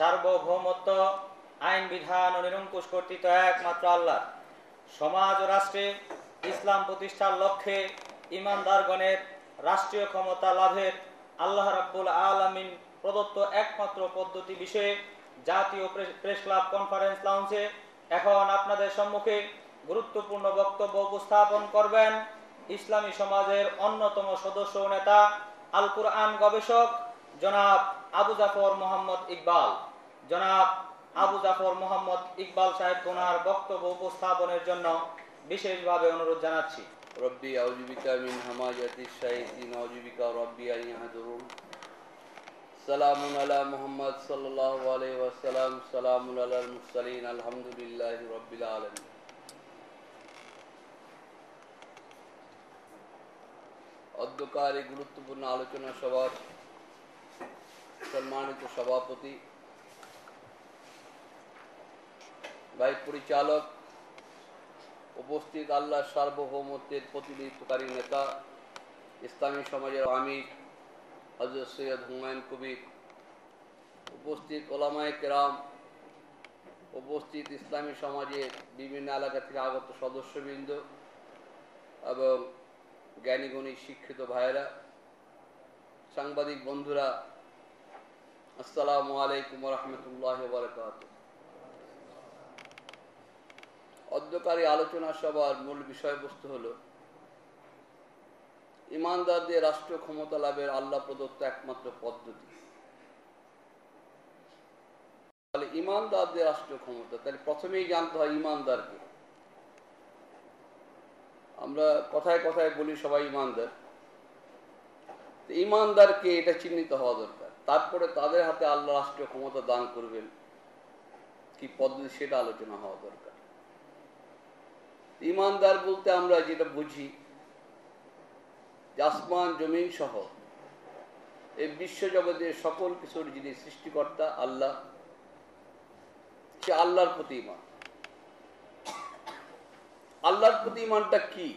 সার্বভৌমত্ব, আইন বিধান ও নিরঙ্কুশ কর্তৃত্ব একমাত্র আল্লাহ। সমাজ ও রাষ্ট্রে ইসলাম প্রতিষ্ঠার লক্ষ্যে ঈমানদারগণের রাষ্ট্রীয় ক্ষমতা লাভের আল্লাহ রাব্বুল আলামিন প্রদত্ত একমাত্র পদ্ধতি বিষয়ে জাতীয় প্রেস ক্লাব কনফারেন্স লাউঞ্জে এখন আপনাদের সম্মুখে গুরুত্বপূর্ণ বক্তব্য উপস্থাপন করবেন ইসলামী সমাজের অন্যতম সদস্য ও নেতা, আল কুরআন গবেষক জনাব আবু জাফর মোহাম্মদ ইকবাল। জনাব আবু জাফর মোহাম্মদ ইকবাল সাহেব ওনার বক্তব্য উপস্থাপনের জন্য বিশেষভাবে অনুরোধ জানাচ্ছি। রব্বি আউযু বিকা মিন হামাযাতিশ শায়াতিন আউযু বিকা রব্বি আন ইয়াহদুরুন। সালামুন আলা মুহাম্মদ সাল্লাল্লাহু আলাইহি ওয়াসাল্লাম, সালামুন আলাল মুরসালিন, আলহামদুলিল্লাহি রাব্বিল আলামিন। অধ্যকার এই গুরুত্বপূর্ণ আলোচনা সভার সম্মানিত সভাপতি, ভাই পরিচালক, উপস্থিত আল্লাহ সার্বভৌমত্বের প্রতিনিধিত্বকারী নেতা, ইসলামী সমাজের আমির হযরত সৈয়দ হুমায়ুন কবির, উপস্থিত ওলামায়ে কেরাম, উপস্থিত ইসলামী সমাজের বিভিন্ন এলাকা থেকে আগত সদস্যবৃন্দ এবং জ্ঞানীগুণী শিক্ষিত ভাইয়েরা, সাংবাদিক বন্ধুরা, আসসালামু আলাইকুম ওয়া রাহমাতুল্লাহি ওয়া বারাকাতুহু। অধ্যকারী আলোচনা সভার মূল বিষয়বস্তু হল ঈমানদারদের রাষ্ট্রীয় ক্ষমতা লাভের আল্লাহ প্রদত্ত একমাত্র পদ্ধতি। তাহলে ঈমানদারদের রাষ্ট্রীয় ক্ষমতা, তাহলে প্রথমেই জানতে হয় ঈমানদারকে। আমরা কথায় কথায় বলি সবাই ঈমানদার, ঈমানদারকে এটা চিহ্নিত হওয়া দরকার। তারপরে তাদের হাতে আল্লাহ রাষ্ট্রীয় ক্ষমতা দান করবেন কি পদ্ধতি, সেটা আলোচনা হওয়া দরকার। ঈমানদার বলতে আমরা যেটা বুঝি যে আসমান জমিন সহ এই বিশ্বজগতের সকল কিছুর যিনি সৃষ্টিকর্তা আল্লাহ, সে আল্লাহর প্রতি ঈমান। আল্লাহর প্রতি ঈমানটা কি?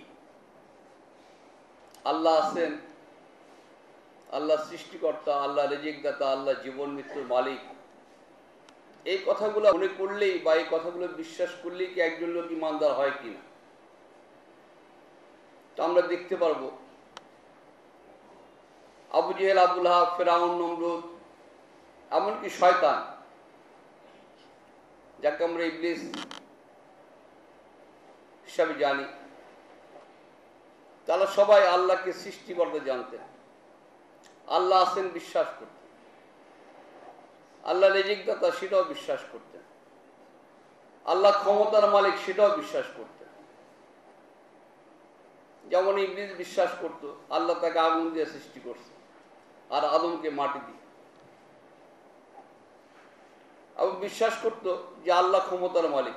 আল্লাহ আছেন, আল্লাহ সৃষ্টিকর্তা, আল্লাহ রিজিকদাতা, আল্লাহ জীবন মৃত্যুর মালিক। এই কথাগুলো মনে করলেই বা এই কথাগুলো বিশ্বাস করলেই কি একজন লোক ঈমানদার হয় কিনা তা আমরা দেখতে পারবো। আবু জেহেল, আবু লাহাব, ফিরআউন, নমরুদ, এমনকি শয়তান, যাকে আমরা ইবলিস হিসাবে জানি, তারা সবাই আল্লাহকে সৃষ্টিকর্তা জানতেন, আল্লাহ আছেন বিশ্বাস করতেন, আল্লাহ রিজিকদাতা সেটাও বিশ্বাস করতেন, আল্লাহ ক্ষমতার মালিক সেটাও বিশ্বাস করতেন। যেমন ইবলিস বিশ্বাস করত আল্লাহ তাকে আগুন দিয়ে সৃষ্টি করছে আর আদমকে মাটি দিয়ে, এবং বিশ্বাস করত যে আল্লাহ ক্ষমতার মালিক,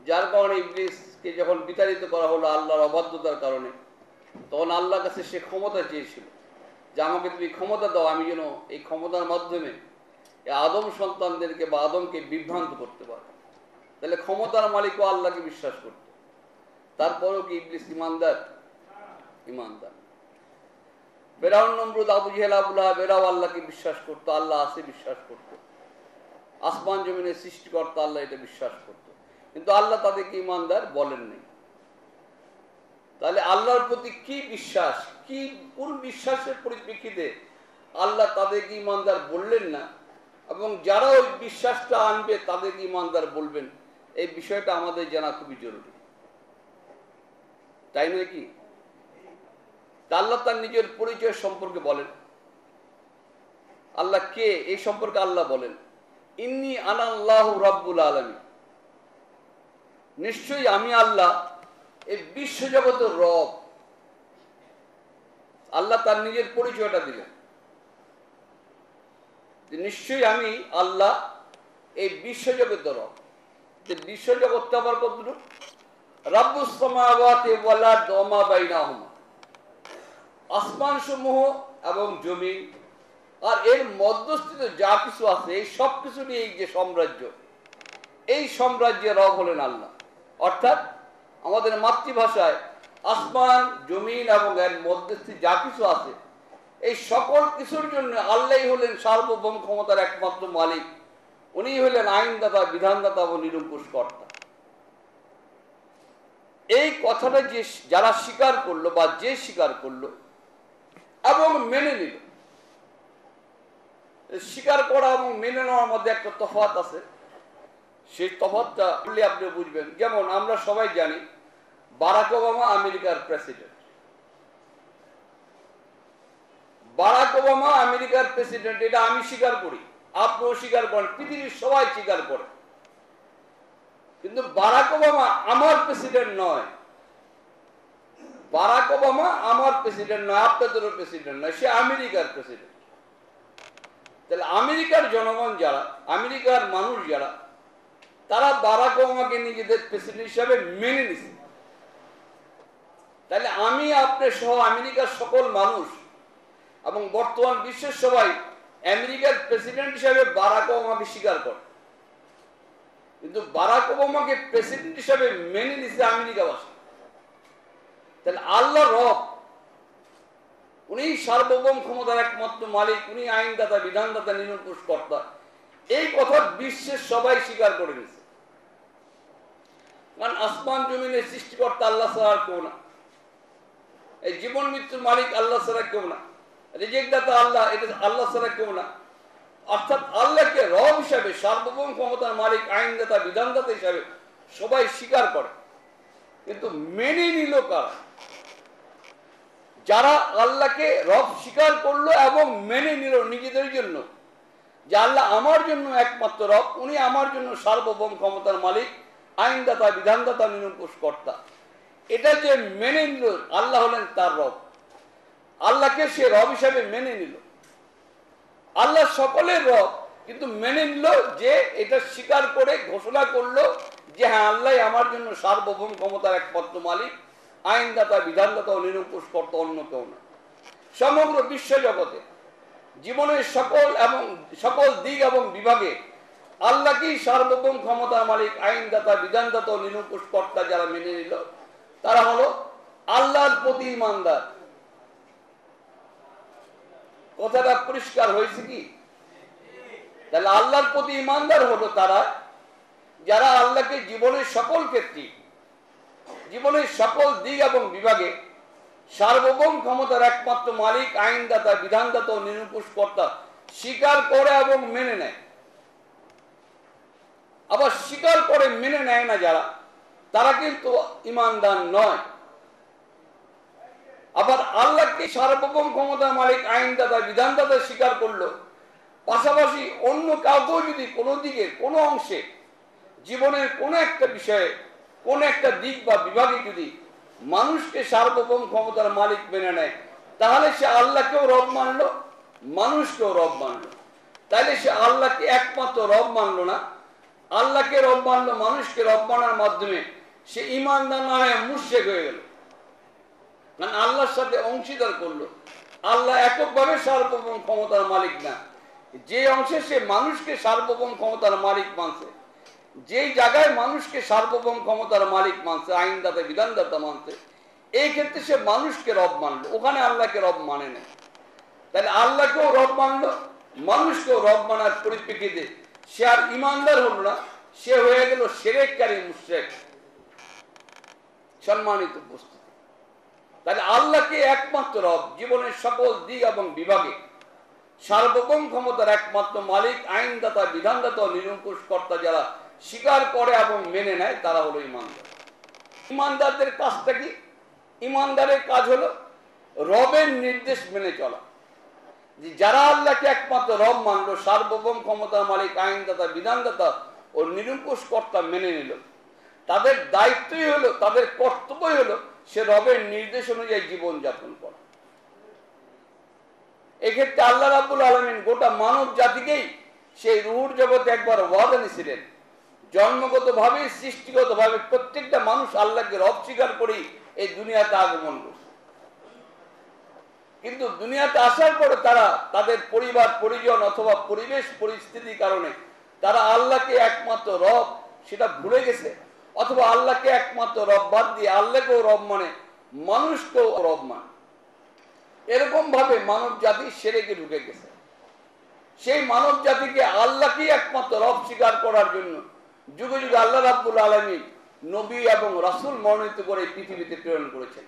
যার কারণে ইবলিসকে যখন বিতাড়িত করা হলো আল্লাহর অবাধ্যতার কারণে, তখন আল্লাহর কাছে সে ক্ষমতা চেয়েছিল যে আমাকে তুমি ক্ষমতা দাও, আমি যেন এই ক্ষমতার মাধ্যমে আদম সন্তানদেরকে বা আদমকে বিভ্রান্ত করতে পারে। তাহলে ক্ষমতার মালিকও আল্লাহকে বিশ্বাস করত। তারপরেও কি ইবলিস ঈমানদার? ঈমানদার। ফিরআউন, নমরুদ, আবু জেহেল, আবু লাহাব এরাও আল্লাহকে বিশ্বাস করত, আল্লাহ আছে বিশ্বাস করত, আসমান জমিনের সৃষ্টিকর্তা আল্লাহ এটা বিশ্বাস করত, কিন্তু আল্লাহ তাদেরকে ঈমানদার বলেন নাই। তাহলে আল্লাহর প্রতি কি বিশ্বাস, কি কোন বিশ্বাসের পরিপ্রেক্ষিতে আল্লাহ তাদেরকে ঈমানদার বললেন না, এবং যারা ওই বিশ্বাসটা আনবে তাদেরকে ঈমানদার বলবেন, এই বিষয়টা আমাদের জানা খুবই জরুরি, তাই নয় কি? আল্লাহ তার নিজের পরিচয় সম্পর্কে বলেন, আল্লাহ কে এই সম্পর্কে আল্লাহ বলেন, ইন্নী আনা আল্লাহু রাব্বুল আলামিন, নিশ্চয়ই আমি আল্লাহ এই বিশ্বজগতের রব। আল্লাহ তার নিজের পরিচয়টা দিলেন, নিশ্চয়ই আমি আল্লাহ এই বিশ্বজগতের রব। বিশ্বজগৎটা আবার কতটুকু? রাব্বুস সামাওয়াতি ওয়াল আরদি ওয়া মা বাইনাহুমা, আসমান সমূহ এবং জমিন আর এর মধ্যস্থিত যা কিছু আছে, এই সব কিছু নিয়ে এই যে সাম্রাজ্য, এই সাম্রাজ্যের রব হলেন আল্লাহ। অর্থাৎ আমাদের মাতৃভাষায় আসমান জমিন এবং এর মধ্যস্থিত যা কিছু আছে, এই সকল কিছুর জন্য আল্লাহই হলেন সার্বভৌম ক্ষমতার একমাত্র মালিক, উনি হলেন আইনদাতা, বিধানদাতা ও নিরঙ্কুশ কর্তা। এই কথাটা যে যারা স্বীকার করলো বা যে স্বীকার করলো এবং মেনে নিল, স্বীকার করা এবং মেনে নেওয়ার মধ্যে একটা তফাৎ আছে। সেই তফাৎটা বললে আপনি বুঝবেন। যেমন আমরা সবাই জানি বারাক ওবামা আমেরিকার প্রেসিডেন্ট। বারাক ওবামা আমেরিকার প্রেসিডেন্ট, এটা আমি স্বীকার করি, আপনিও স্বীকার করেন, পৃথিবীর সবাই স্বীকার করে। কিন্তু বারাক ওবামা আমার প্রেসিডেন্ট নয়। বারাক ওবামা আমার প্রেসিডেন্ট নয়, আপনাদেরও প্রেসিডেন্ট নয়, সে আমেরিকার প্রেসিডেন্ট। তাহলে আমেরিকার জনগণ যারা, আমেরিকার মানুষ যারা, তারা বারাক ওবামাকে নিজেদের প্রেসিডেন্ট হিসাবে মেনে নিছে। তাহলে আমি, আপনি সহ আমেরিকার সকল মানুষ এবং বর্তমান বিশ্বের সবাই আমেরিকার প্রেসিডেন্ট হিসাবে বারাক ওবামাকে স্বীকার করে। কিন্তু বারাক ওবামাকে প্রেসিডেন্ট হিসাবে মেনে নিছে আমেরিকাবাসী। তাহলে আল্লাহ রব, উনি সার্বভৌম ক্ষমতার একমাত্র মালিক, উনি আইনদাতা, বিধানদাতা, নিরঙ্কুশ কর্তা। এই কথা বিশ্বের সবাই স্বীকার করে নিছে। কারণ আসমান জমিনের সৃষ্টিকর্তা আল্লাহ ছাড়া আর কেউ না, এই জীবন মৃত্যুর মালিক আল্লাহ ছাড়া কেউ না, রিজিকদাতা আল্লাহ, এটা আল্লাহ ছাড়া কেউ না। অর্থাৎ আল্লাহকে রব হিসাবে, সার্বভৌম ক্ষমতার মালিক, আইনদাতা, বিধানদাতা হিসাবে সবাই স্বীকার করে। কিন্তু মেনে নিল কারা? যারা আল্লাহকে রব স্বীকার করলো এবং মেনে নিল নিজেদের জন্য, যে আল্লাহ আমার জন্য একমাত্র রব, উনি আমার জন্য সার্বভৌম ক্ষমতার মালিক, আইনদাতা, বিধানদাতা, নিরঙ্কুশ কর্তা। এটা যে মেনে নিল, আল্লাহ হলেন তার রব, আল্লাহকে সে রব হিসাবে মেনে নিল। আল্লাহ সকলের রব, কিন্তু মেনে নিল, যে এটা স্বীকার করে ঘোষণা করলো যে হ্যাঁ, আল্লাহ আমার জন্য সার্বভৌম ক্ষমতার একমাত্র মালিক, আইনদাতা, বিধানদাতা ও নিরঙ্কুশ কর্তা, অন্য কেউ না। সমগ্র বিশ্ব জগতে জীবনের সকল দিক এবং বিভাগে আল্লাহকেই সার্বভৌম ক্ষমতার মালিক, আইনদাতা, বিধানদাতা ও নিরঙ্কুশ কর্তা যারা মেনে নিল, তারা হলো আল্লাহর প্রতি ঈমানদার। কথাটা পরিষ্কার হয়েছে কি? তাহলে আল্লাহর প্রতি ঈমানদার হলো তারা যারা আল্লাহকে জীবনের সকল ক্ষেত্রে, জীবনের সকল দিক এবং বিভাগে সার্বভৌম ক্ষমতার একমাত্র মালিক, আইনদাতা, বিধানদাতা ও নিরঙ্কুশ কর্তা স্বীকার করে এবং মেনে নেয়। আবার স্বীকার করে মেনে নেয় না যারা, তারা কিন্তু ঈমানদার নয়। আবার আল্লাহকে সার্বভৌম ক্ষমতার মালিক, আইনদাতা, বিধানদাতা স্বীকার করলো, পাশাপাশি অন্য কাউকেও যদি কোনো দিকে, কোনো অংশে, জীবনের কোনো একটা বিষয়ে, কোন একটা দিক বা বিভাগে যদি মানুষকে সার্বভৌম ক্ষমতার মালিক মেনে নেয়, তাহলে সে আল্লাহকেও রব মানলো, মানুষকেও রব মানলো। তাহলে সে আল্লাহকে একমাত্র রব মানলো না, আল্লাহকে রব মানলো, মানুষকে রব মানার মাধ্যমে সে ঈমানদার না হয়ে মুশরিক হয়ে গেল। কারণ আল্লাহর সাথে অংশীদার করলো। আল্লাহ এককভাবে সার্বভৌম ক্ষমতার মালিক না, যে অংশে সে মানুষকে সার্বভৌম ক্ষমতার মালিক মানছে, যেই জায়গায় মানুষকে সার্বভৌম ক্ষমতার মালিক মানছে, আইনদাতা, বিধানদাতা মানছে, এই ক্ষেত্রে সে মানুষকে রব মানলো, ওখানে আল্লাহকে রব মানে না। তাহলে আল্লাহকেও রব মানলো, মানুষকেও রব মানার পরিপ্রেক্ষিতে সে আর ঈমানদার হলো না, সে হয়ে গেল শিরককারী, মুশরিক। সম্মানিত উপস্থিতি, তাহলে আল্লাহকে একমাত্র রব, জীবনের সকল দিক এবং বিভাগে সার্বভৌম ক্ষমতার একমাত্র মালিক, আইনদাতা, বিধানদাতা ও নিরঙ্কুশ কর্তা যারা স্বীকার করে এবং মেনে নেয়, তারা হলো ঈমানদার। ঈমানদারদের কাজটা কি? ঈমানদারের কাজ হলো রবের নির্দেশ মেনে চলা। যারা আল্লাহকে একমাত্র রব মানলো, সার্বভৌম ক্ষমতার মালিক, আইনদাতা, বিধানদাতা ও নিরঙ্কুশ কর্তা মেনে নিল, তাদের দায়িত্বই হলো, তাদের কর্তব্যই হলো সে রবের নির্দেশ অনুযায়ী জীবন যাপন করা। এক্ষেত্রে আল্লাহ রাব্বুল আলামিন গোটা মানব জাতিকেই সেই রুহুর জগতে একবার ওয়াদা নিয়েছিলেন, জন্মগতভাবে, সৃষ্টিগতভাবে প্রত্যেকটা মানুষ আল্লাহকে রব স্বীকার করেই এই দুনিয়াতে আগমন করছে। কিন্তু দুনিয়াতে আসার পরে তারা তাদের পরিবার পরিজন অথবা পরিবেশ পরিস্থিতির কারণে তারা আল্লাহকে একমাত্র রব সেটা ভুলে গেছে, অথবা আল্লাহকে একমাত্র রব বাদ দিয়ে আল্লাহকেও রব মানে, মানুষকেও রব মানে। এরকম ভাবে মানব জাতি শিরকে ঢুকে গেছে। সেই মানব জাতিকে আল্লাহকেই একমাত্র রব স্বীকার করার জন্য যুগে যুগে আল্লাহ রাব্বুল আলামিন নবী এবং রাসূল মনোনীত করে পৃথিবীতে প্রেরণ করেছেন।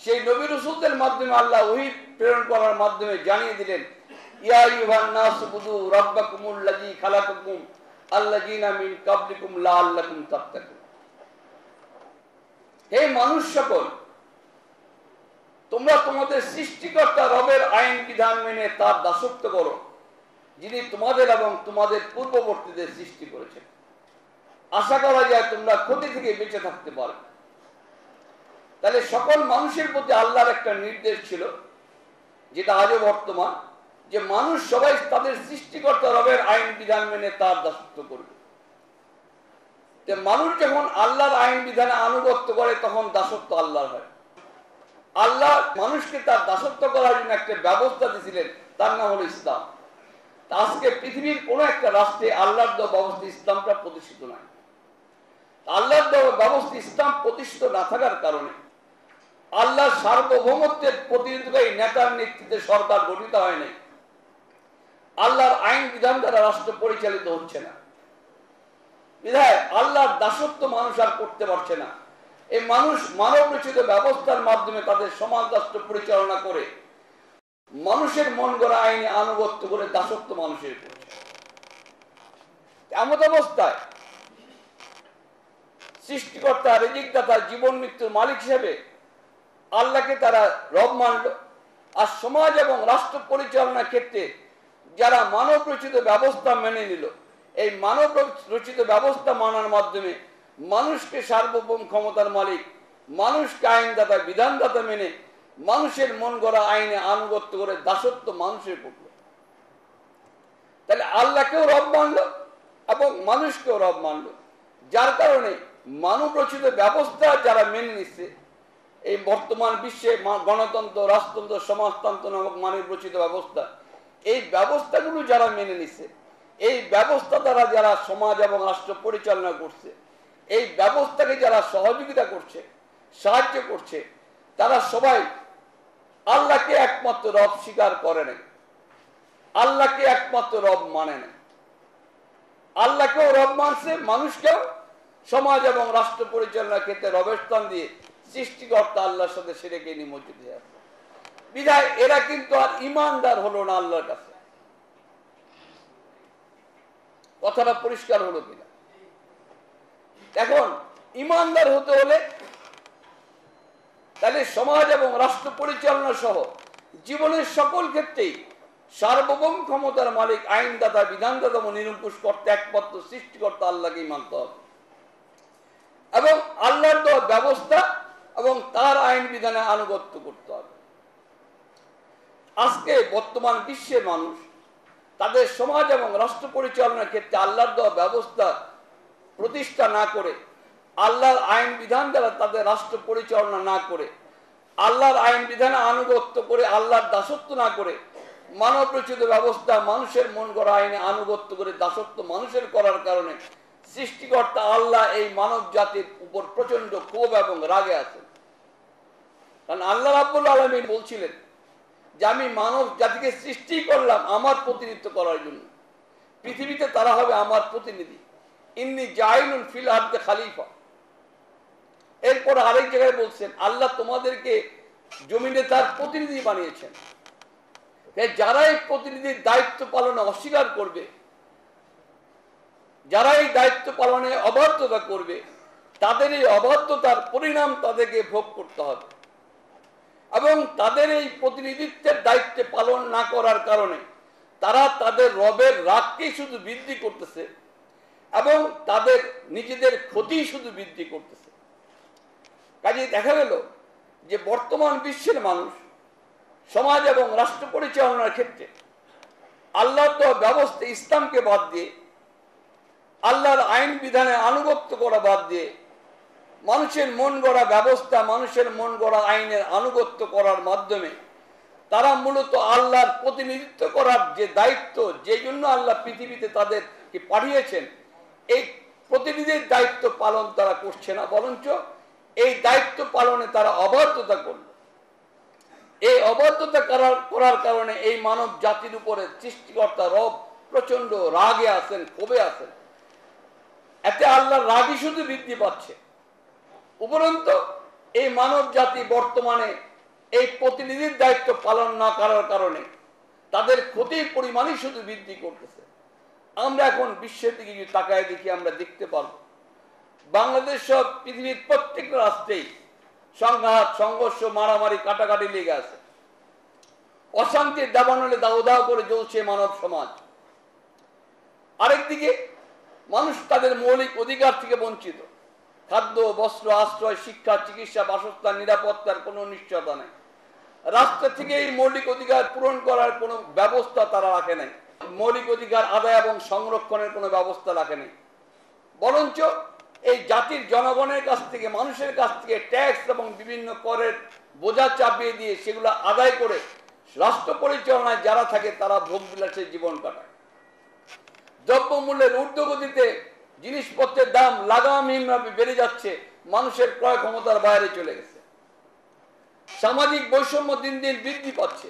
সেই নবী রাসূলদের মাধ্যমে আল্লাহ ওহী প্রেরণ করার মাধ্যমে জানিয়ে দিলেন, ইয়া আইয়ুহান নাসু বুদু রাব্বাকুমুল্লাযী খালাকাকুম আল্লাযীনা মিন ক্বাবলিকুম লাআল্লাকুম তাত্তাকুন। হে মানুষ সকল, তোমরা তোমাদের সৃষ্টিকর্তা রবের আইন বিধান মেনে তার দাসত্ব করো, যিনি তোমাদের এবং তোমাদের পূর্ববর্তীদের সৃষ্টি করেছেন। আশা করা যায় তোমরা ক্ষতি থেকে বেঁচে থাকতে পারবে। তাহলে সকল মানুষের প্রতি আল্লাহর একটা নির্দেশ ছিল, যেটা আজও বর্তমান, যে মানুষ সবাই তাদের সৃষ্টিকর্তা রবের আইন বিধান মেনে তার দাসত্ব করবে। মানুষ যখন আল্লাহর আইন বিধানে আনুগত্য করে তখন দাসত্ব আল্লাহর হয়। আল্লাহ মানুষকে তার দাসত্ব করার জন্য একটা ব্যবস্থা দিয়েছিলেন, তার নাম হলো ইসলাম। আজকে পৃথিবীর কোন একটা রাষ্ট্রে আল্লাহর দেওয়া ব্যবস্থা ইসলামটা প্রতিষ্ঠিত নয়। আল্লাহর দেওয়া ব্যবস্থা ইসলাম প্রতিষ্ঠিত না থাকার কারণে আল্লাহর সার্বভৌমত্বের প্রতিনিধিত্বকারী নেতার নেতৃত্বে সরকার গঠিত হয় নাই। আল্লাহর আইন বিধান দ্বারা রাষ্ট্র পরিচালিত হচ্ছে না। বিধায় আল্লাহর দাসত্ব মানুষ আর করতে পারছে না। এই মানুষ মানব রচিত ব্যবস্থার মাধ্যমে তাদের সমাজ রাষ্ট্র পরিচালনা করে মানুষের মন গড়া আইনে আনুগত্য করে দাসত্ব মানুষের করছে। এমন অবস্থায় সৃষ্টিকর্তা, রিজিকদাতা, জীবন মৃত্যুর মালিক হিসেবে আল্লাহকে তারা রব মানল। আর সমাজ এবং রাষ্ট্র পরিচালনার ক্ষেত্রে যারা মানব রচিত ব্যবস্থা মেনে নিল, এই মানব রচিত ব্যবস্থা মানার মাধ্যমে মানুষকে সার্বভৌম ক্ষমতার মালিক, মানুষকে আইনদাতা, বিধানদাতা মেনে মানুষের মন গড়া আইনে আনুগত্য করে দাসত্ব মানুষের করল। তাহলে আল্লাহকেও রব মানল এবং মানুষকেও রব মানল। যার কারণে মানব রচিত ব্যবস্থা যারা মেনে নিচ্ছে, এই বর্তমান বিশ্বে গণতন্ত্র, রাজতন্ত্র, সমাজতন্ত্র নামক মানব রচিত ব্যবস্থা, এই ব্যবস্থাগুলো যারা মেনে নিচ্ছে, এই ব্যবস্থা দ্বারা যারা সমাজ এবং রাষ্ট্র পরিচালনা করছে, এই ব্যবস্থাকে যারা সহযোগিতা করছে, সাহায্য করছে, তারা সবাই আল্লাহকে একমাত্র রব স্বীকার করে নাই, আল্লাহকে একমাত্র রব মানে নাই। আল্লাহকেও রব মানছে, মানুষকেও সমাজ এবং রাষ্ট্র পরিচালনার ক্ষেত্রে রবের স্থান দিয়ে সৃষ্টিকর্তা আল্লাহর সাথে শিরকে নিমজ্জিত হয়ে আছে। বিধায় এরা কিন্তু আর ইমানদার হলো না আল্লাহর কাছে। কথাটা পরিষ্কার হলো কিনা? এখন ইমানদার হতে হলে তাহলে সমাজ এবং রাষ্ট্র পরিচালনা সহ জীবনের সকল ক্ষেত্রেই সার্বভৌম ক্ষমতার মালিক, আইনদাতা, বিধানদাতা এবং নিরঙ্কুশ কর্তা একমাত্র সৃষ্টিকর্তা আল্লাহকেই মানতে হবে এবং আল্লাহর দেওয়া ব্যবস্থা এবং তার আইন বিধানে আনুগত্য করতে হবে। আজকে বর্তমান বিশ্বের মানুষ তাদের সমাজ এবং রাষ্ট্র পরিচালনার ক্ষেত্রে আল্লাহর দেওয়া ব্যবস্থা প্রতিষ্ঠা না করে, আল্লাহর আইন বিধান দ্বারা তাদের রাষ্ট্র পরিচালনা না করে, আল্লাহর আইন বিধানে আনুগত্য করে, আল্লাহর দাসত্ব না করে মানব রচিত ব্যবস্থা, মানুষের মন গড়া আইনে আনুগত্য করে দাসত্ব মানুষের করার কারণে সৃষ্টিকর্তা আল্লাহ এই মানব জাতির উপর প্রচন্ড ক্ষোভ এবং রাগে আছেন। কারণ আল্লাহ রাব্বুল আলামিন বলছিলেন যে আমি মানব জাতিকে সৃষ্টি করলাম আমার প্রতিনিধিত্ব করার জন্য, পৃথিবীতে তারা হবে আমার প্রতিনিধি। ইন্নী জাইলুন ফিল আরদি খলিফা। এরপর আরেক জায়গায় বলছেন আল্লাহ তোমাদেরকে জমিনে তার প্রতিনিধি বানিয়েছেন। যারা এই প্রতিনিধির দায়িত্ব পালনে অস্বীকার করবে, যারা এই দায়িত্ব পালনে অবাধ্যতা করবে, তাদের এই অবাধ্যতার পরিণাম তাদেরকে ভোগ করতে হবে এবং তাদের এই প্রতিনিধিত্বের দায়িত্ব পালন না করার কারণে তারা তাদের রবের রাগকেই শুধু বৃদ্ধি করতেছে এবং তাদের নিজেদের ক্ষতি শুধু বৃদ্ধি করতেছে। কাজে দেখা গেল যে বর্তমান বিশ্বের মানুষ সমাজ এবং রাষ্ট্র পরিচালনার ক্ষেত্রে আল্লাহর দেওয়া ব্যবস্থা ইসলামকে বাদ দিয়ে, আল্লাহর আইন বিধানে আনুগত্য করা বাদ দিয়ে মানুষের মন গড়া ব্যবস্থা, মানুষের মন গড়া আইনের আনুগত্য করার মাধ্যমে তারা মূলত আল্লাহর প্রতিনিধিত্ব করার যে দায়িত্ব, যে জন্য আল্লাহ পৃথিবীতে তাদেরকে পাঠিয়েছেন, এই প্রতিনিধির দায়িত্ব পালন তারা করছে না, বরঞ্চ এই দায়িত্ব পালনে তারা অবাধ্যতা করল। এই অবাধ্যতা করার কারণে এই মানব জাতির উপরে সৃষ্টিকর্তা রব প্রচন্ড রাগে আছেন, ক্ষোভে আছেন। এতে আল্লাহর রাগই শুধু বৃদ্ধি পাচ্ছে। উপরন্তু এই মানব জাতি বর্তমানে এই প্রতিনিধির দায়িত্ব পালন না করার কারণে তাদের ক্ষতির পরিমাণই শুধু বৃদ্ধি করতেছে। আমরা এখন বিশ্বের দিকে যদি তাকায় দেখি, আমরা দেখতে পারব বাংলাদেশ সব পৃথিবীর প্রত্যেকটা রাষ্ট্রেই সংঘাত, সংঘর্ষ, মারামারি, কাটাকাটি লেগে আছে। অশান্তির দাবানলে দাও দাও করে জ্বলছে মানব সমাজ। আরেকদিকে মানুষ তাদের মৌলিক অধিকার থেকে বঞ্চিত। খাদ্য, বস্ত্র, আশ্রয়, শিক্ষা, চিকিৎসা, বাসস্থান, নিরাপত্তার কোনো নিশ্চয়তা নেই। রাষ্ট্র থেকে এই মৌলিক অধিকার পূরণ করার কোনো ব্যবস্থা তারা রাখে নাই। মৌলিক অধিকার আদায় এবং সংরক্ষণের কোনো ব্যবস্থা রাখে নাই। বরঞ্চ এই জাতির জনগণের কাছ থেকে, মানুষের কাছ থেকে ট্যাক্স এবং বিভিন্ন করের বোঝা চাপিয়ে দিয়ে সেগুলো আদায় করে রাষ্ট্র পরিচালনায় যারা থাকে তারা ভোগবিলাসের জীবন কাটায়। দ্রব্যমূল্যের ঊর্ধ্বগতিতে জিনিসপত্রের দাম লাগামহীনভাবে বেড়ে যাচ্ছে, মানুষের ক্রয় ক্ষমতার বাইরে চলে গেছে। সামাজিক বৈষম্য দিন দিন বৃদ্ধি পাচ্ছে।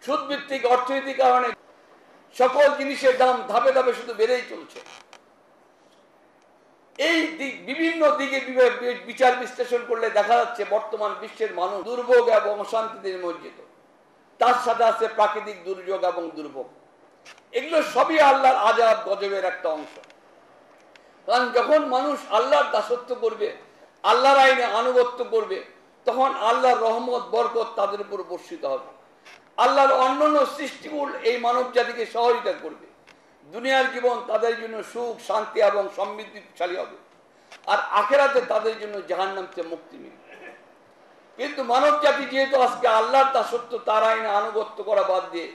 সুদভিত্তিক অর্থনীতির কারণে সকল জিনিসের দাম ধাপে ধাপে শুধু বেড়েই চলছে। এই বিভিন্ন দিকে বিচার বিশ্লেষণ করলে দেখা যাচ্ছে বর্তমান বিশ্বের মানুষ দুর্ভোগ এবং অশান্তিতে নিমজ্জিত। তার সাথে আছে প্রাকৃতিক দুর্যোগ এবং দুর্ভোগ। এগুলো সবই আল্লাহর আযাব গজবের একটা অংশ। কারণ যখন মানুষ আল্লাহর দাসত্ব করবে, আল্লাহর আইনে আনুগত্য করবে, তখন আল্লাহর রহমত বরকত তাদের উপর বর্ষিত হবে। আল্লাহর অন্যান্য সৃষ্টিগুলো এই মানব জাতিকে সহযোগিতা করবে। দুনিয়ার জীবন তাদের জন্য সুখ, শান্তি এবং সমৃদ্ধিশালী হবে, আর আখিরাতে তাদের জন্য জাহান্নাম থেকে মুক্তি মিলবে। কিন্তু মানব জাতি যেহেতু আজকে আল্লাহর দাসত্ব, তার আইনে আনুগত্য করা বাদ দিয়ে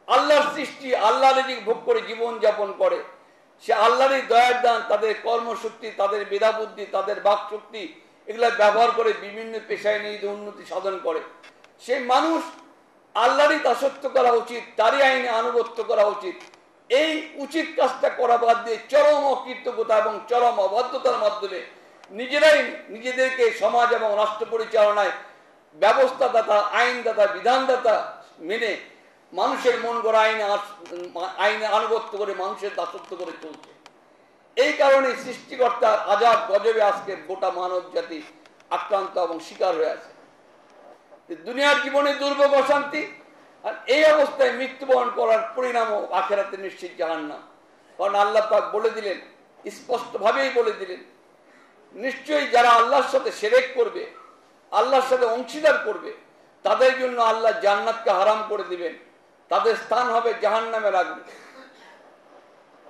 আল্লাহর সৃষ্টি, আল্লাহর রিজিক ভোগ করে জীবন যাপন করে, সে আল্লাহরই দয়ার দান, তাদের কর্মশক্তি, তাদের মেধা বুদ্ধি, তাদের বাক শক্তি এগুলা ব্যবহার করে বিভিন্ন পেশায় নিজেদের উন্নতি সাধন করে। সেই মানুষ আল্লাহরই দাসত্ব করা উচিত, তারই আইনে আনুগত্য করা উচিত। এই উচিত কাজটা করা বাদ দিয়ে চরম অকৃতজ্ঞতা এবং চরম অবাধ্যতার মাধ্যমে নিজেরাই নিজেদেরকে সমাজ এবং রাষ্ট্র পরিচালনায় ব্যবস্থাদাতা, আইনদাতা, বিধানদাতা মেনে মানুষের মন গড়া আইনে আনুগত্য করে মানুষের দাসত্ব করে চলছে। এই কারণে সৃষ্টিকর্তার আযাব গজবে আজকে গোটা মানব জাতি আক্রান্ত এবং শিকার হয়ে আছে। দুনিয়ার জীবনে দুর্ভোগ, অশান্তি, আর এই অবস্থায় মৃত্যুবরণ করার পরিণামও আখিরাতে নিশ্চিত জাহান্নাম। কারণ আল্লাহ পাক বলে দিলেন, স্পষ্টভাবেই বলে দিলেন, নিশ্চয়ই যারা আল্লাহর সাথে শিরক করবে, আল্লাহর সাথে অংশীদার করবে, তাদের জন্য আল্লাহ জান্নাতকে হারাম করে দিবেন, তাদের স্থান হবে জাহান্নামে রাখবে।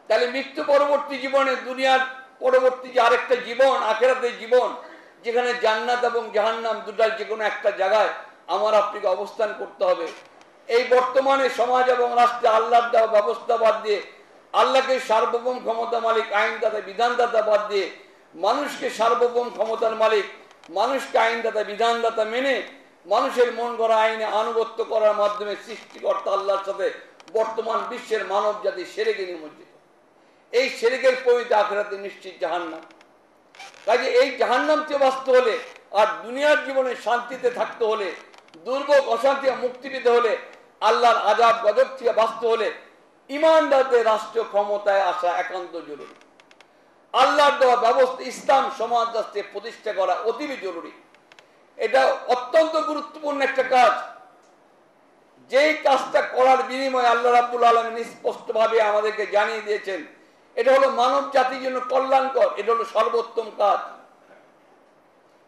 তাহলে মৃত্যু পরবর্তী জীবনে, দুনিয়ার পরবর্তী যে আরেকটা জীবন, আখিরাতের জীবন, যেখানে জান্নাত এবং জাহান্নাম দুটার যে কোনো একটা জায়গায় আমার আপনাকে অবস্থান করতে হবে। এই বর্তমানে সমাজ এবং রাষ্ট্রে আল্লাহর দেওয়া ব্যবস্থা বাদ দিয়ে, আল্লাহকে সার্বভৌম ক্ষমতা মালিক, আইনদাতা, বিধানদাতা বাদ দিয়ে মানুষকে সার্বভৌম ক্ষমতার মালিক, মানুষকে আইনদাতা, বিধানদাতা মেনে মানুষের মন গড়া আইনে আনুগত্য করার মাধ্যমে সৃষ্টিকর্তা আল্লাহর সাথে বর্তমান বিশ্বের মানব জাতি শিরকে নিমজ্জিত। এই শিরকের পরিণতি আখিরাতে নিশ্চিত জাহান্নাম। কাজে এই জাহান্নাম থেকে বাঁচতে হলে, আর দুনিয়ার জীবনে শান্তিতে থাকতে হলে, দুর্ভোগ অশান্তি মুক্তি পেতে হলে, আল্লাহর আযাব গজব থেকে বাঁচতে হলে ঈমানদারদের রাষ্ট্রীয় ক্ষমতায় আসা একান্ত জরুরি। আল্লাহর দেওয়া ব্যবস্থা, ইসলাম সমাজ রাষ্ট্রে প্রতিষ্ঠা করা অতিবই জরুরি। এটা অত্যন্ত গুরুত্বপূর্ণ একটা কাজ। যেই কাজটা করার বিনিময়ে আল্লাহ রাব্বুল আলামিন স্পষ্টভাবে আমাদেরকে জানিয়ে দিয়েছেন, এটা হলো মানব জাতির জন্য কল্যাণকর, এটা হলো সর্বোত্তম কাজ।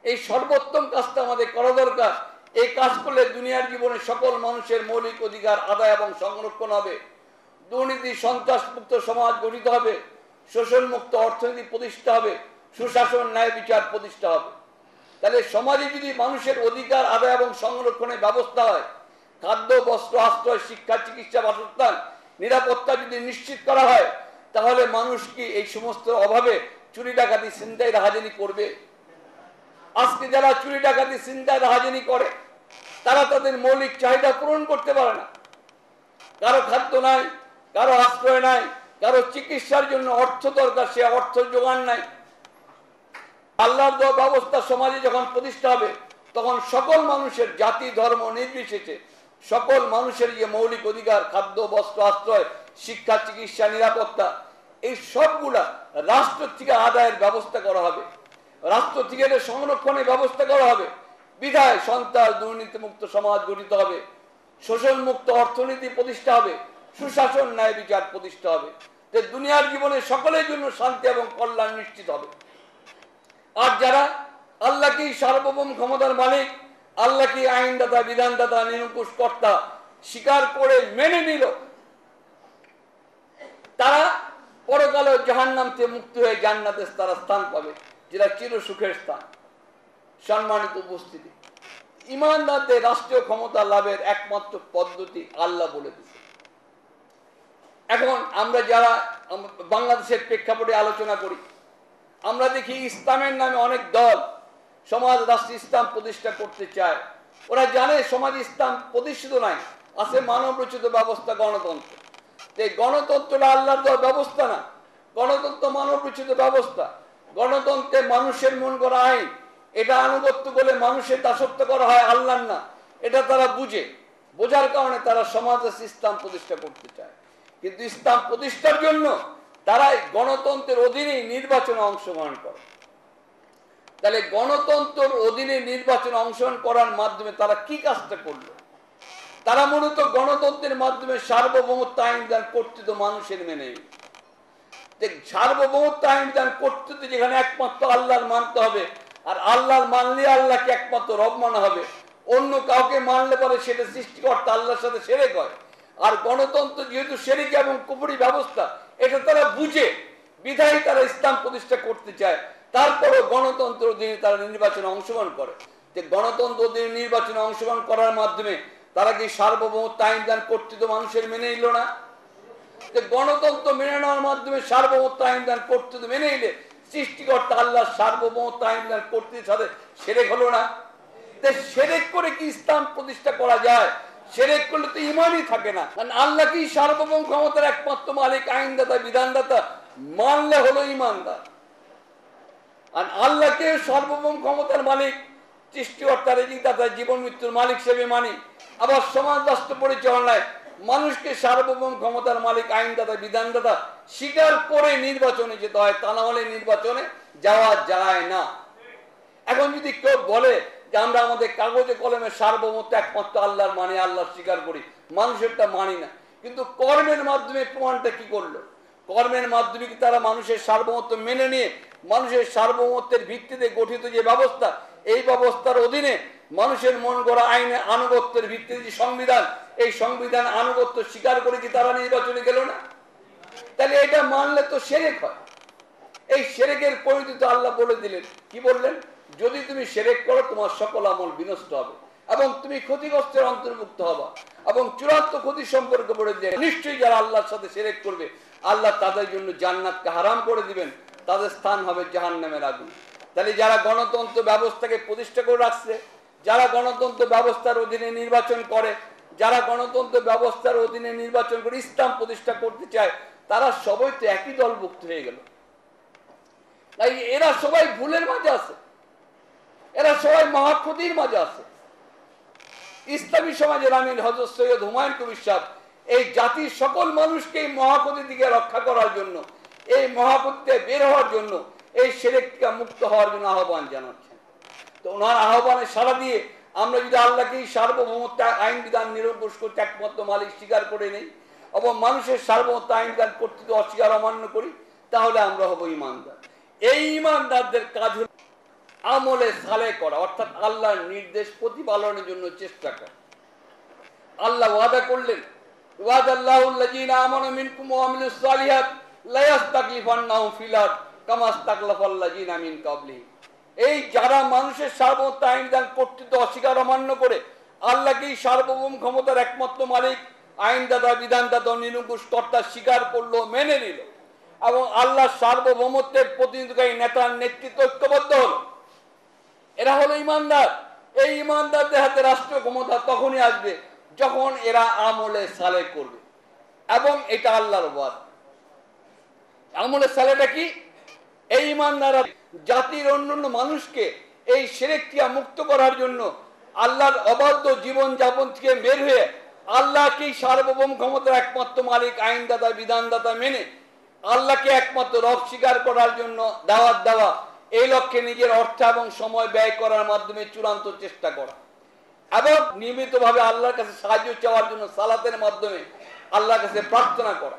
এই সর্বোত্তম কাজটা আমাদের করা দরকার। এই কাজ করলে দুনিয়ার জীবনে সকল মানুষের মৌলিক অধিকার আদায় এবং সংরক্ষণ হবে, দুর্নীতি সন্ত্রাস মুক্ত সমাজ গঠিত হবে, শোষণ মুক্ত অর্থনীতি প্রতিষ্ঠা হবে, সুশাসন, ন্যায় বিচার প্রতিষ্ঠা হবে। তাহলে সমাজে যদি মানুষের অধিকার আদায় এবং সংরক্ষণের ব্যবস্থা হয়, খাদ্য, বস্ত্র, আশ্রয়, শিক্ষা, চিকিৎসা, বাসস্থান, নিরাপত্তা যদি নিশ্চিত করা হয়, তাহলে মানুষ কি এই সমস্ত অভাবে চুরি ডাকাতি, ছিনতাই, রাহাজানি করবে? আজকে যারা চুরি ডাকাতি, ছিনতাই, রাহাজানি করে, তারা তাদের মৌলিক চাহিদা পূরণ করতে পারে না। কারো খাদ্য নাই, কারো আশ্রয় নাই, কারো চিকিৎসার জন্য অর্থ দরকার, সে অর্থ জোগান নাই। আল্লাহর দেওয়া ব্যবস্থা সমাজে যখন প্রতিষ্ঠা হবে, তখন সকল মানুষের জাতি ধর্ম নির্বিশেষে সকল মানুষের যে মৌলিক অধিকার, খাদ্য, বস্ত্র, আশ্রয়, শিক্ষা, চিকিৎসা, নিরাপত্তা, এই সবগুলা রাষ্ট্র থেকে আদায়ের ব্যবস্থা করা হবে, রাষ্ট্র থেকে সংরক্ষণের ব্যবস্থা করা হবে। বিধায় সন্ত্রাস দুর্নীতিমুক্ত সমাজ গঠিত হবে, শোষণ মুক্ত অর্থনীতি প্রতিষ্ঠা হবে, সুশাসন ন্যায় বিচার প্রতিষ্ঠা হবে। দুনিয়ার জীবনে সকলের জন্য শান্তি এবং কল্যাণ নিশ্চিত হবে। আর যারা আল্লাহকেই সার্বভৌম ক্ষমতার মালিক, আল্লাহকে আইনদাতা, বিধানদাতা, নিরঙ্কুশ কর্তা স্বীকার করে মেনে নিল, তারা পরকালে জাহান্নাম থেকে মুক্তি হয়ে জান্নাতে তারা স্থান পাবে, যেটা চির সুখের স্থান। সম্মানিত উপস্থিতি, ইমানদারদের রাষ্ট্রীয় ক্ষমতা লাভের একমাত্র পদ্ধতি আল্লাহ বলে দিয়েছে। এখন আমরা যারা বাংলাদেশের প্রেক্ষাপটে আলোচনা করি, আমরা দেখি ইসলামের নামে অনেক দল সমাজ রাষ্ট্র ইসলাম প্রতিষ্ঠা করতে চায়। ওরা জানে সমাজ ইসলাম প্রতিষ্ঠিত নাই, আছে মানব রচিত ব্যবস্থা, গণতন্ত্র। এই গণতন্ত্রটা আল্লাহর দেওয়া ব্যবস্থা না, গণতন্ত্র মানব রচিত ব্যবস্থা। গণতন্ত্রে মানুষের মন করা আইন, এটা আনুগত্য বলে মানুষের দাসত্ব করা হয়, আল্লাহর না। এটা তারা বোঝার কারণে তারা সমাজে ইসলাম প্রতিষ্ঠা করতে চায়। কিন্তু ইসলাম প্রতিষ্ঠার জন্য তারা গণতন্ত্রের অধীনে নির্বাচনে অংশগ্রহণ করে। তাহলে গণতন্ত্রের অধীনে নির্বাচনে অংশগ্রহণ করার মাধ্যমে তারা কি কাজটা করলো? তারা মূলত গণতন্ত্রের মাধ্যমে সার্বভৌমত্ব আইন বিধান কর্তৃত্ব মানুষের মেনে নিল। সার্বভৌমত্ব আইন বিধান কর্তৃত্ব যেখানে একমাত্র আল্লাহর মানতে হবে, আর আল্লাহর মানলে আল্লাহকে একমাত্র রব মানা হবে, অন্য কাউকে মানলে পরে সেটা সৃষ্টিকর্তা আল্লাহর সাথে শিরক হয়। আর গণতন্ত্র যেহেতু শিরক এবং কুফরি ব্যবস্থা, এটা তারা বুঝে, বিধায় তারা ইসলাম প্রতিষ্ঠা করতে চায়। তারপরও গণতন্ত্র অধীনে তারা নির্বাচনে অংশগ্রহণ করে। যে গণতন্ত্র অধীনে নির্বাচনে অংশগ্রহণ করার মাধ্যমে তারা কি সার্বভৌমত্ব আইন বিধান কর্তৃত্ব মানুষের মেনে নিল না? যে গণতন্ত্র মেনে নেওয়ার মাধ্যমে সার্বভৌমত্ব আইন বিধান কর্তৃত্ব মেনে নিলে সৃষ্টিকর্তা আল্লাহর সার্বভৌমত্ব আইন বিধান কর্তৃত্বের সাথে শিরক হলো না? শিরক করে কি ইসলাম প্রতিষ্ঠা করা যায়? শিরক করলে তো ঈমানই থাকে না। কারণ আল্লাহ কি সার্বভৌম ক্ষমতার একমাত্র মালিক, আইনদাতা, বিধানদাতা, মানলে হলো ঈমানদার। আর আল্লাহকে সর্বভৌম ক্ষমতার মালিক, সৃষ্টিকর্তা, রিজিকদাতা, জীবন মৃত্যুর মালিক হিসেবে মানি। আবার সমাজ রাষ্ট্র পরিচালনায় মানুষকে সার্বভৌম ক্ষমতার মালিক, আইনদাতা, বিধানদাতা স্বীকার করে নির্বাচনে যেতে হয়, তা না হলে নির্বাচনে যাওয়া যায় না। এখন যদি কেউ বলে যে আমরা আমাদের কাগজে কলমে সার্বভৌমত্ব একমাত্র আল্লাহর মানি, আল্লাহ স্বীকার করি, মানুষেরটা মানি না, কিন্তু কর্মের মাধ্যমে প্রমাণটা কি করলো? কর্মের মাধ্যমে কি তারা মানুষের সার্বভৌমত্ব মেনে নিয়ে মানুষের সার্বভৌমত্বের ভিত্তিতে গঠিত যে ব্যবস্থা, এই ব্যবস্থার অধীনে মানুষের মন গড়া আইনে আনুগত্যের ভিত্তিতে যে সংবিধান, এই সংবিধান আনুগত্য স্বীকার করে কি তারা নির্বাচনে গেল না? তাহলে এটা মানলে তো শিরক হয়। এই শিরকের পরিণতি আল্লাহ বলে দিলেন, কি বললেন? যদি তুমি শিরক করো তোমার সকল আমল বিনষ্ট হবে এবং তুমি ক্ষতিগ্রস্তের অন্তর্ভুক্ত হবা, এবং চূড়ান্ত ক্ষতি সম্পর্কে বলে দিলেন নিশ্চয়ই যারা আল্লাহর সাথে শিরক করবে আল্লাহ তাদের জন্য জান্নাতকে হারাম করে দিবেন, তাদের স্থান হবে জাহান্নামের আগুন। তাহলে যারা গণতন্ত্র ব্যবস্থাকে প্রতিষ্ঠা করে রাখছে, যারা গণতন্ত্র ব্যবস্থার অধীনে নির্বাচন করে, যারা গণতন্ত্র ব্যবস্থার অধীনে নির্বাচন করে ইসলাম প্রতিষ্ঠা করতে চায়, তারা সবাই তো একই দলভুক্ত হয়ে গেল। তাই এরা সবাই ভুলের মাঝে আছে, এরা সবাই মহাক্ষতির মাঝে আছে। ইসলামী সমাজের আমির হযরত সৈয়দ হুমায়ুন কবির সাহেব এই জাতির সকল মানুষকে এই মহাক্ষতির দিকে রক্ষা করার জন্য, এই মহাক্ষতিতে বের হওয়ার জন্য, এই শিরক থেকে মুক্ত হওয়ার জন্য আহ্বান জানাচ্ছেন। তো ওনার আহ্বানে সাড়া দিয়ে আমরা যদি আল্লাহকেই সার্বভৌমত্ব আইন বিধান নিরঙ্কুশ করতে একমাত্র মালিক স্বীকার করে নেই এবং মানুষের সার্বভৌমত্ব আইন বিধান কর্তৃত্ব অস্বীকার অমান্য করি, তাহলে আমরা হব ঈমানদার। এই ঈমানদারদের কাজ হল আমলে সালেহ করা, অর্থাৎ আল্লাহর নির্দেশ প্রতিপালনের জন্য চেষ্টা করা। আল্লাহ ওয়াদা করলেন, ওয়াদাল্লাহুল্লাযীনা আমানু মিনকুম ওয়া আমিলুস সালিহাত লা ইস্তাকলিফান্নাহুম ফিল আরদ কামা ইস্তাকলাফাল্লাযীনা মিন ক্বাবলিহিম। এই যারা মানুষের সার্বভৌমত্ব আইন বিধান কর্তৃত্ব অস্বীকার অমান্য করে আল্লাহকেই সার্বভৌম ক্ষমতার একমাত্র মালিক, আইনদাতা, বিধানদাতা, নিরঙ্কুশ কর্তা স্বীকার করলো, মেনে নিল এবং আল্লাহর সার্বভৌমত্বের প্রতিনিধিকারী নেতার নেতৃত্ব ঐক্যবদ্ধ হলো, এরা হলো ঈমানদার। এই ঈমানদারদের হাতে রাষ্ট্রীয় ক্ষমতা তখনই আসবে যখন এরা আমলে সালেহ করবে, এবং এটা আল্লাহর ওয়াদা। আমলে সালেহটা কি? এই ঈমানদাররা জাতির অন্যান্য মানুষকে এই শিরককে মুক্ত করার জন্য আল্লাহর অবাধ্য জীবন যাপন থেকে বের হয়ে আল্লাহকেই সার্বভৌম ক্ষমতার একমাত্র মালিক, আইনদাতা, বিধানদাতা মেনে আল্লাহকে একমাত্র রব স্বীকার করার জন্য দাওয়াত দেওয়া, এই লক্ষ্যে নিজের অর্থ এবং সময় ব্যয় করার মাধ্যমে চূড়ান্ত চেষ্টা করা এবং নিয়মিতভাবে আল্লাহর কাছে সাহায্য চাওয়ার জন্য সালাতের মাধ্যমে আল্লাহর কাছে প্রার্থনা করা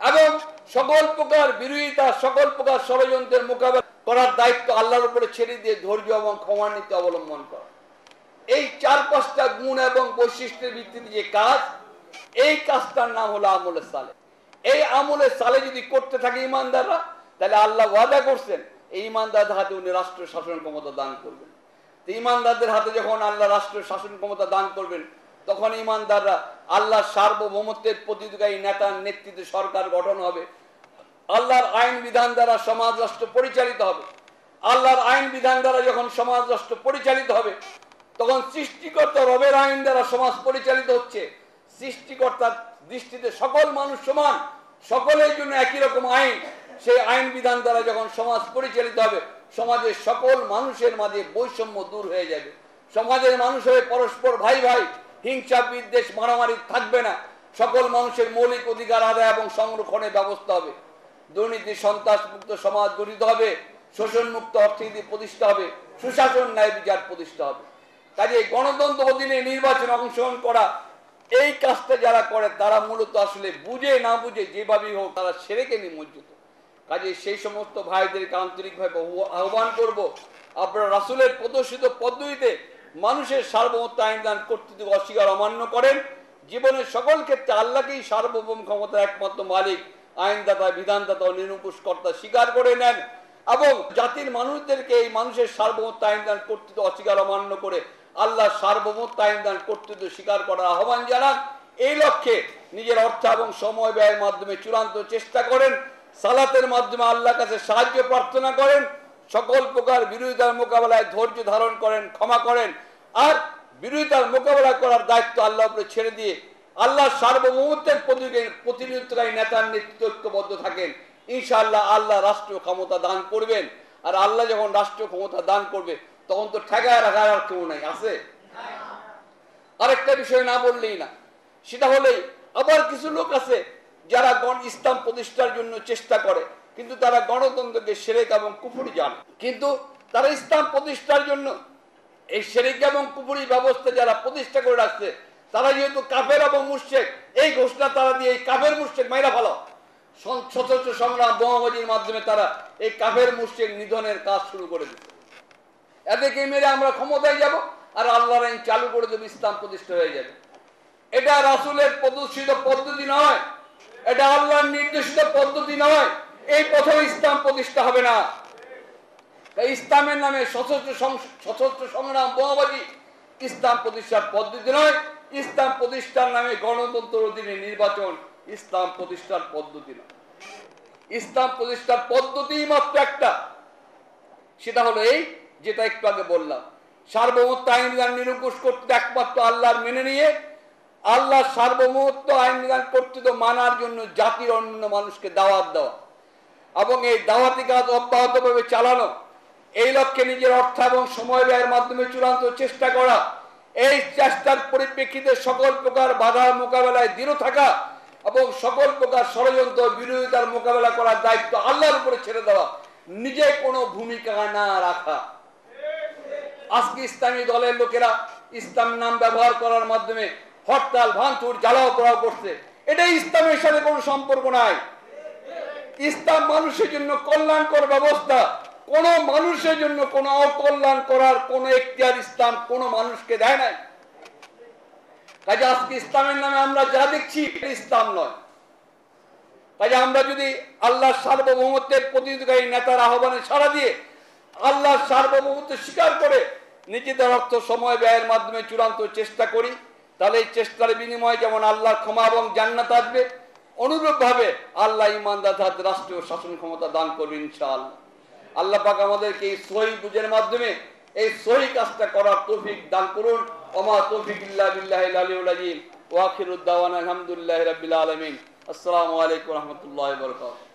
এবং সকল প্রকার বিরোধিতা, সকল প্রকার ষড়যন্ত্রের মোকাবেলা করার দায়িত্ব আল্লাহর উপরে ছেড়ে দিয়ে ধৈর্য এবং ক্ষমান্বিত অবলম্বন করা। এই 4-5টা গুণ এবং বৈশিষ্ট্যের ভিত্তিতে যে কাজ, এই কাজটার নাম হলো আমলে সালে। এই আমলে সালে যদি করতে থাকে ইমানদাররা, তাহলে আল্লাহ ওয়াদা করছেন এই ইমানদারদের হাতে উনি রাষ্ট্র শাসন ক্ষমতা দান করবেন। তো ইমানদারদের হাতে যখন আল্লাহ রাষ্ট্র শাসন ক্ষমতা দান করবেন, তখন ইমানদাররা আল্লাহর সার্বভৌমত্বের প্রতিযোগিতায় নেতার নেতৃত্বে সরকার গঠন হবে। আল্লাহর আইন বিধান দ্বারা সমাজ রাষ্ট্র পরিচালিত হবে। আল্লাহর আইন বিধান দ্বারা যখন সমাজ রাষ্ট্র পরিচালিত হবে, তখন সৃষ্টিকর্তা রবের আইন দ্বারা সমাজ পরিচালিত হচ্ছে। সৃষ্টিকর্তার দৃষ্টিতে সকল মানুষ সমান, সকলের জন্য একই রকম আইন। সেই আইন বিধান দ্বারা যখন সমাজ পরিচালিত হবে, সমাজের সকল মানুষের মাঝে বৈষম্য দূর হয়ে যাবে। সমাজের মানুষ হয়ে পরস্পর ভাই ভাই, হিংসা বিদ্বেষ মারামারি থাকবে না। সকল মানুষের মৌলিক অধিকার আদায় এবং সংরক্ষণের ব্যবস্থা হবে। দুর্নীতি সন্ত্রাস মুক্ত সমাজ গঠিত হবে। শোষণ মুক্ত অর্থনীতি প্রতিষ্ঠা হবে। সুশাসন ন্যায় বিচার প্রতিষ্ঠা হবে। কাজে গণতন্ত্র অধীনে নির্বাচনে অংশগ্রহণ করা, এই কাজটা যারা করে তারা মূলত আসলে বুঝে না বুঝে যেভাবেই হোক তারা শিরকে নিমজ্জিত। কাজে সেই সমস্ত ভাইদেরকে আন্তরিকভাবে আহ্বান করব, আপনারা রাসূলের প্রদর্শিত পদ্ধতিতে মানুষের সার্বভৌমত্ব আইনদান কর্তৃত্ব অস্বীকার অমান্য করেন। জীবনের সকল ক্ষেত্রে আল্লাহকেই সার্বভৌম ক্ষমতার একমাত্র মালিক, আইনদাতা, বিধানদাতা ও নিরঙ্কুশকর্তা স্বীকার করে নেন এবং জাতির মানুষদেরকে এই মানুষের সার্বভৌমত্ব আইনদান কর্তৃত্ব অস্বীকার অমান্য করে আল্লাহ সার্বভৌমত্ব আইনদান কর্তৃত্ব স্বীকার করার আহ্বান জানান। এই লক্ষ্যে নিজের অর্থ এবং সময় ব্যয়ের মাধ্যমে চূড়ান্ত চেষ্টা করেন। সালাতের মাধ্যমে আল্লাহর কাছে সাহায্য প্রার্থনা করেন। সকল প্রকার বিরোধিতার মোকাবেলায় ধৈর্য ধারণ করেন, ক্ষমা করেন। আর বিরোধিতার মোকাবেলা করার দায়িত্ব আল্লাহর উপরে ছেড়ে দিয়ে আল্লাহর সার্বভৌমত্বের প্রতিনিধিত্বকারী নেতার নেতৃত্বে ঐক্যবদ্ধ থাকেন। ইনশাআল্লাহ আল্লাহ রাষ্ট্রীয় ক্ষমতা দান করবেন। আর আল্লাহ যখন রাষ্ট্রীয় ক্ষমতা দান করবে, তখন তো ঠেকায় রাখার আর কেউ নাই, আছে? আরেকটা বিষয় না বললেই না, সেটা হলেই আবার কিছু লোক আছে যারা ইসলাম প্রতিষ্ঠার জন্য চেষ্টা করে, কিন্তু তারা গণতন্ত্রকে শিরক এবং কুফরি জানে। কিন্তু তারা ইসলাম প্রতিষ্ঠার জন্য এই শিরক এবং কুফরি ব্যবস্থা যারা প্রতিষ্ঠা করে রাখছে, তারা যেহেতু কাফের এবং মুশরিক, এই ঘোষণা তারা দিয়ে এই কাফের মুশরিক মাইরা ফেলো। সশস্ত্র সংগ্রাম বোমাবাজির মাধ্যমে তারা এই কাফের মুশরিক নিধনের কাজ শুরু করে দিচ্ছে। এদেরকে মেরে আমরা ক্ষমতায় যাব আর আল্লাহর আইন চালু করে দেব, ইসলাম প্রতিষ্ঠা হয়ে যাবে। এটা রাসূলের প্রদর্শিত পদ্ধতি নয়, এটা আল্লাহর নির্দেশিত পদ্ধতি নয়। এই পথে ইসলাম প্রতিষ্ঠা হবে না। ইসলামের নামে সশস্ত্র সংগ্রাম বোমাবাজি ইসলাম প্রতিষ্ঠার পদ্ধতি নয়। ইসলাম প্রতিষ্ঠার নামে গণতন্ত্রের অধীনে নির্বাচন ইসলাম প্রতিষ্ঠার পদ্ধতি নয়। ইসলাম প্রতিষ্ঠার পদ্ধতি মাত্র একটা, সেটা হলো এই যেটা একটু আগে বললাম, সার্বভৌমত্ব আইন বিধান নিরঙ্কুশ করতে একমাত্র আল্লাহর মেনে নিয়ে আল্লাহর সার্বভৌমত্ব আইন বিধান কর্তৃত্ব মানার জন্য জাতির অন্য মানুষকে দাওয়াত দেওয়া এবং এই দাওয়াতি কাজ অব্যাহতভাবে চালানো। এই লক্ষ্যে নিজের অর্থ এবং সময় ব্যয়ের মাধ্যমে চূড়ান্ত চেষ্টা করা। এই চেষ্টার পরিপ্রেক্ষিতে সকল প্রকার বাধার মোকাবেলায় দৃঢ় থাকা এবং সকল প্রকার ষড়যন্ত্র বিরোধিতার মোকাবেলা করার দায়িত্ব আল্লাহর উপরে ছেড়ে দেওয়া, নিজে কোনো ভূমিকা না রাখা। আজকে ইসলামী দলের লোকেরা ইসলাম নাম ব্যবহার করার মাধ্যমে হরতাল, ভাঙচুর, জ্বালাও পোড়াও করছে। এটা ইসলামের সাথে কোনো সম্পর্ক নাই। ইসলাম মানুষের জন্য কল্যাণকর ব্যবস্থা। কোন মানুষের জন্য কোন অকল্যাণ করার কোন এখতিয়ার ইসলাম কোন মানুষকে দেয় নাই। কাজে আজকে ইসলামের নামে আমরা যা দেখছি ইসলাম নয়। কাজে আমরা যদি আল্লাহর সার্বভৌমত্বের প্রতিনিধিকারী নেতার আহ্বানে সাড়া দিয়ে আল্লাহর সার্বভৌমত্ব স্বীকার করে নিজেদের অর্থ সময় ব্যয়ের মাধ্যমে চূড়ান্ত চেষ্টা করি, তাহলে এই চেষ্টার বিনিময়ে যেমন আল্লাহর ক্ষমা এবং জান্নাত আসবে, অনুরূপ ভাবে আল্লাহ ইমানদারদের হাতে রাষ্ট্রীয় শাসন ক্ষমতা দান করবেন ইনশাআল্লাহ। আল্লাহ পাক আমাদেরকে এই সহি বুঝের মাধ্যমে এই সহি কাজটা করার তৌফিক দান করুন। ওমা তৌফিক ইল্লা বিল্লাহিল আলিয়্যিল আযীম ওয়া আখিরুদ দাওয়ানা আলহামদুলিল্লাহি রাব্বিল আলামিন। আসসালামু আলাইকুম ওয়া রাহমাতুল্লাহি ওয়া বারাকাতুহু।